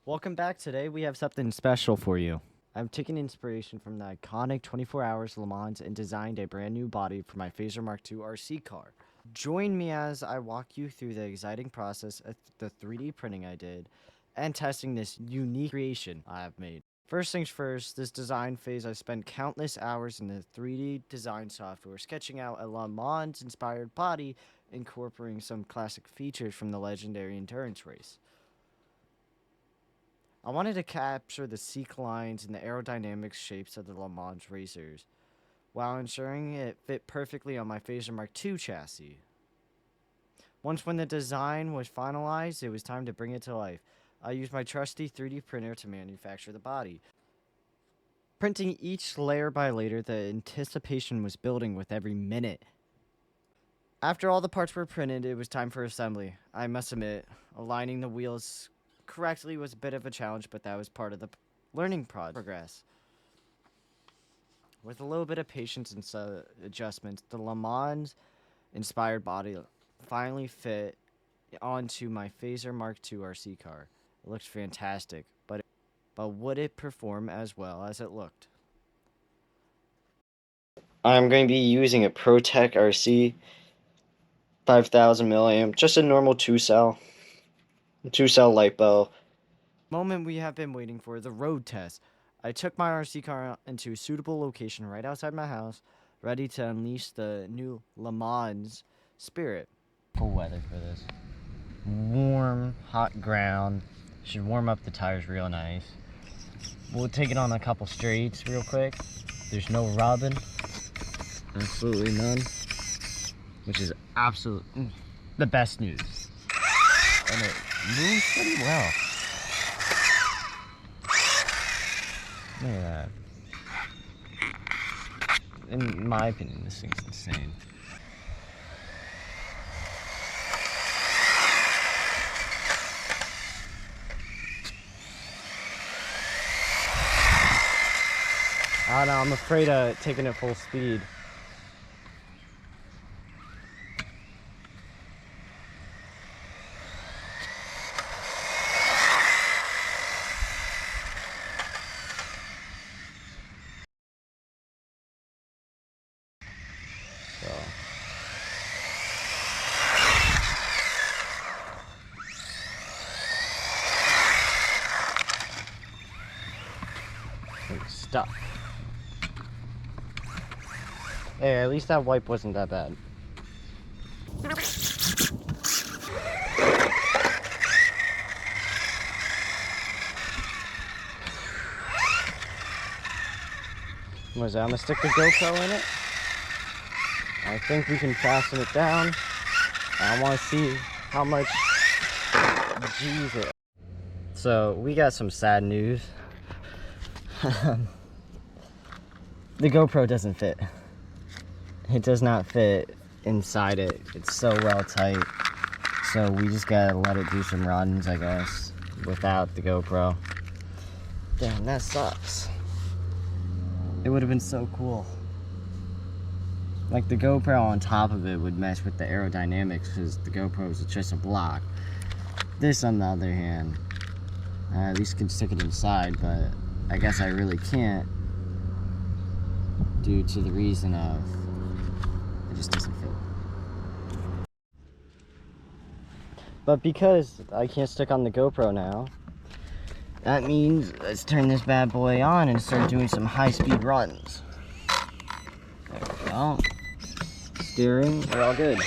Welcome back. Today we have something special for you. I'm taking inspiration from the iconic 24 Hours Le Mans and designed a brand new body for my Phaser Mark II RC car. Join me as I walk you through the exciting process of the 3D printing I did and testing this unique creation I have made. First things first, this design phase I spent countless hours in the 3D design software sketching out a Le Mans inspired body, incorporating some classic features from the legendary endurance race. I wanted to capture the seek lines and the aerodynamic shapes of the Le Mans racers, while ensuring it fit perfectly on my Phaser Mark II chassis. When the design was finalized, it was time to bring it to life. I used my trusty 3D printer to manufacture the body. Printing each layer by layer, the anticipation was building with every minute. After all the parts were printed, it was time for assembly. I must admit, aligning the wheels correctly was a bit of a challenge, but that was part of the learning progress. With a little bit of patience and adjustments, the Le Mans inspired body finally fit onto my Phaser Mark II RC car. It looked fantastic, but would it perform as well as it looked? I'm going to be using a ProTech RC 5000 milliamp, just a normal two-cell lipo. Moment we have been waiting for, the road test. I took my RC car into a suitable location right outside my house, ready to unleash the new Le Mans spirit. Cool weather for this. Warm, hot ground. Should warm up the tires real nice. We'll take it on a couple straights real quick. There's no rubbing. Absolutely none. Which is absolutely the best news. And it moves pretty well. Look at that. In my opinion, this thing's insane. I don't know, I'm afraid of taking it full speed. So. It's stuck. Hey, at least that wipe wasn't that bad. What is that? I'm gonna stick the GoPro in it. I think we can fasten it down. I want to see how much G's it. So we got some sad news. The GoPro doesn't fit. It does not fit inside it. It's so well tight. So we just gotta let it do some runs, I guess, without the GoPro. Damn, that sucks. It would have been so cool. Like, the GoPro on top of it would mess with the aerodynamics because the GoPro is just a block. This, on the other hand, I at least can stick it inside, but I guess I really can't due to the reason of it just doesn't fit. But because I can't stick on the GoPro now, that means let's turn this bad boy on and start doing some high-speed runs. There we go. Steering, we're all good.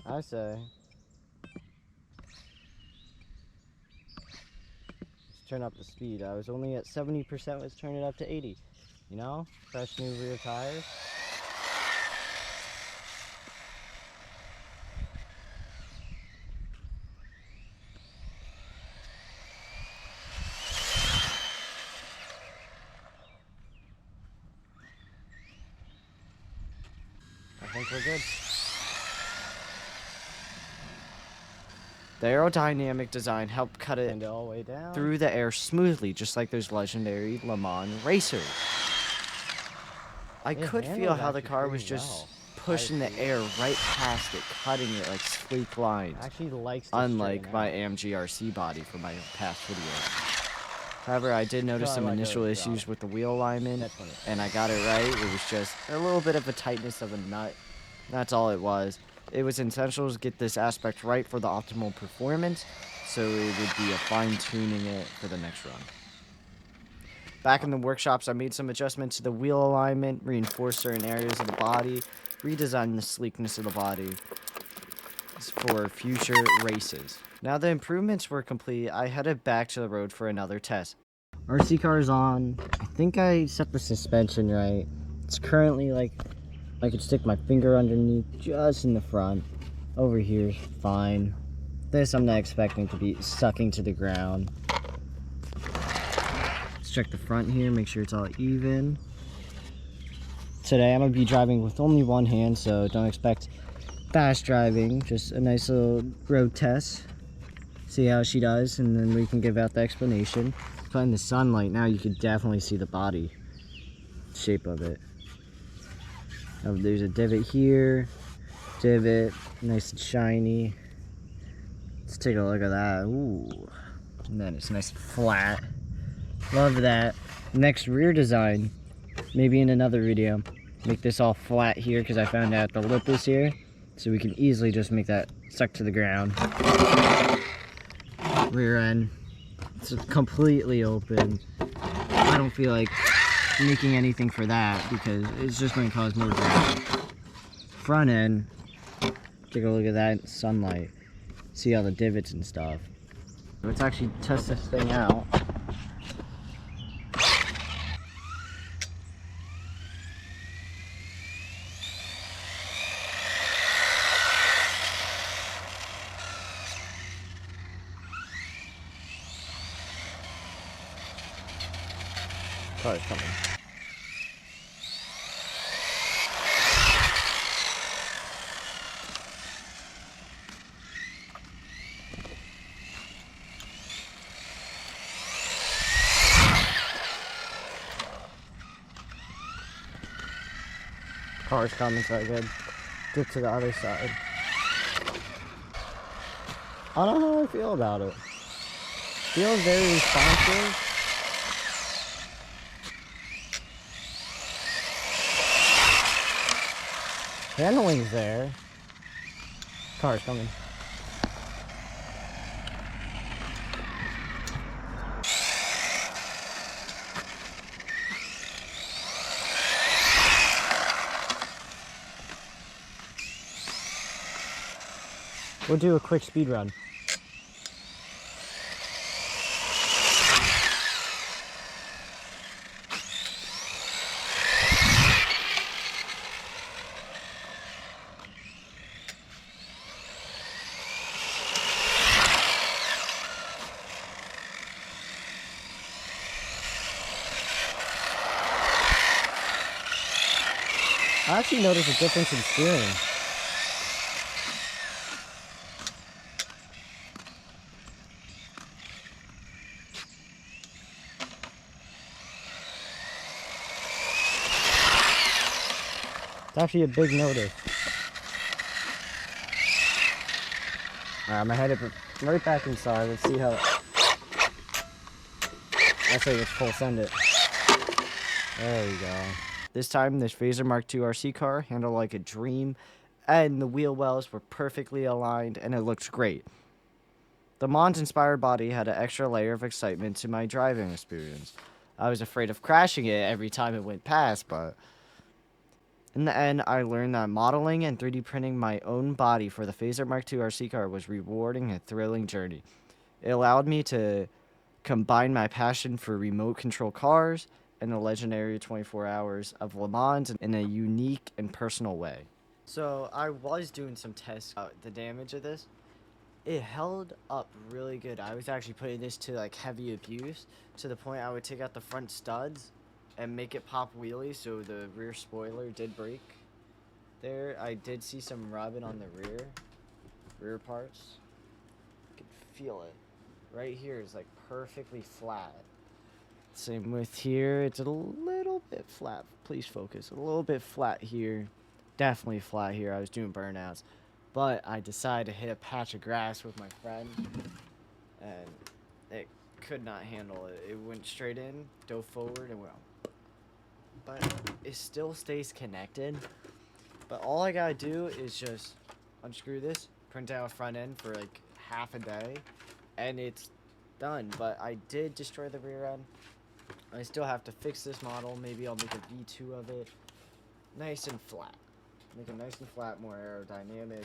I say, let's turn up the speed. I was only at 70%, let's turn it up to 80. You know, fresh new rear tires. think we're good. The aerodynamic design helped cut it all the way down through the air smoothly, just like those legendary Le Mans racers. I could feel how the car was just pushing the air right past it, cutting it like sleek lines. Unlike my AMG RC body from my past videos. However, I did notice some initial issues with the wheel alignment, and I got it right. It was just a little bit of a tightness of a nut. That's all it was. It was essential to get this aspect right for the optimal performance, so it would be a fine-tuning it for the next run. Back in the workshops, I made some adjustments to the wheel alignment, reinforced certain areas of the body, redesigned the sleekness of the body for future races. Now the improvements were complete, I headed back to the road for another test. RC car is on. I think I set the suspension right. It's currently like I could stick my finger underneath just in the front. Over here is fine. This I'm not expecting to be sucking to the ground. Let's check the front here, make sure it's all even. Today I'm going to be driving with only one hand, so don't expect fast driving. Just a nice little road test. See how she does, and then we can give out the explanation. But in the sunlight now, you could definitely see the body shape of it. Oh, there's a divot here, divot, nice and shiny. Let's take a look at that. Ooh, and then it's nice and flat. Love that. Next rear design, maybe in another video. Make this all flat here because I found out the lip is here, so we can easily just make that suck to the ground. Rear end, it's completely open. I don't feel like making anything for that because it's just going to cause more drag. Front end, take a look at that in sunlight. See all the divots and stuff. Let's actually test this thing out. Car's coming. Car's coming, so I could get to the other side. I don't know how I feel about it. Feels very responsive. Handling's there. Car's coming. We'll do a quick speed run. I actually noticed a difference in steering. It's actually a big notice. Alright, I'm gonna head it right back inside. Let's see how. I say let's full send it. There we go. This time, this Phaser Mark II RC car handled like a dream, and the wheel wells were perfectly aligned, and it looked great. The Mons-inspired body had an extra layer of excitement to my driving experience. I was afraid of crashing it every time it went past, but in the end, I learned that modeling and 3D printing my own body for the Phaser Mark II RC car was rewarding and thrilling journey. It allowed me to combine my passion for remote control cars and the legendary 24 hours of Le Mans in a unique and personal way. So I was doing some tests about the damage of this. It held up really good. I was actually putting this to like heavy abuse to the point I would take out the front studs and make it pop wheelies, so the rear spoiler did break. There, I did see some rubbing on the rear parts. You can feel it. Right here is like perfectly flat. Same with here, it's a little bit flat. Please focus. A little bit flat here. Definitely flat here. I was doing burnouts. But I decided to hit a patch of grass with my friend, and it could not handle it. It went straight in, dove forward, and went. But it still stays connected. But all I gotta do is just unscrew this, print out a front end for like half a day, and it's done. But I did destroy the rear end. I still have to fix this model. Maybe I'll make a V2 of it. Nice and flat. Make it nice and flat, more aerodynamic,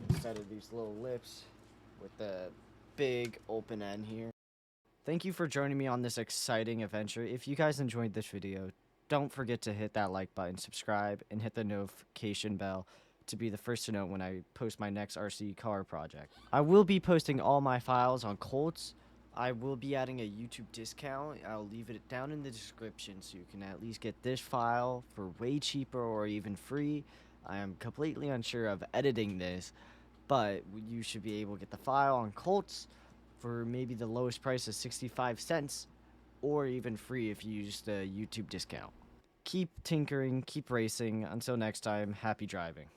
instead of these little lips with the big open end here. Thank you for joining me on this exciting adventure. If you guys enjoyed this video, don't forget to hit that like button, subscribe, and hit the notification bell to be the first to know when I post my next RC car project. I will be posting all my files on Colts. I will be adding a YouTube discount. I'll leave it down in the description so you can at least get this file for way cheaper or even free. I am completely unsure of editing this, but you should be able to get the file on Colts for maybe the lowest price of 65 cents, or even free if you use the YouTube discount. Keep tinkering, keep racing. Until next time, happy driving.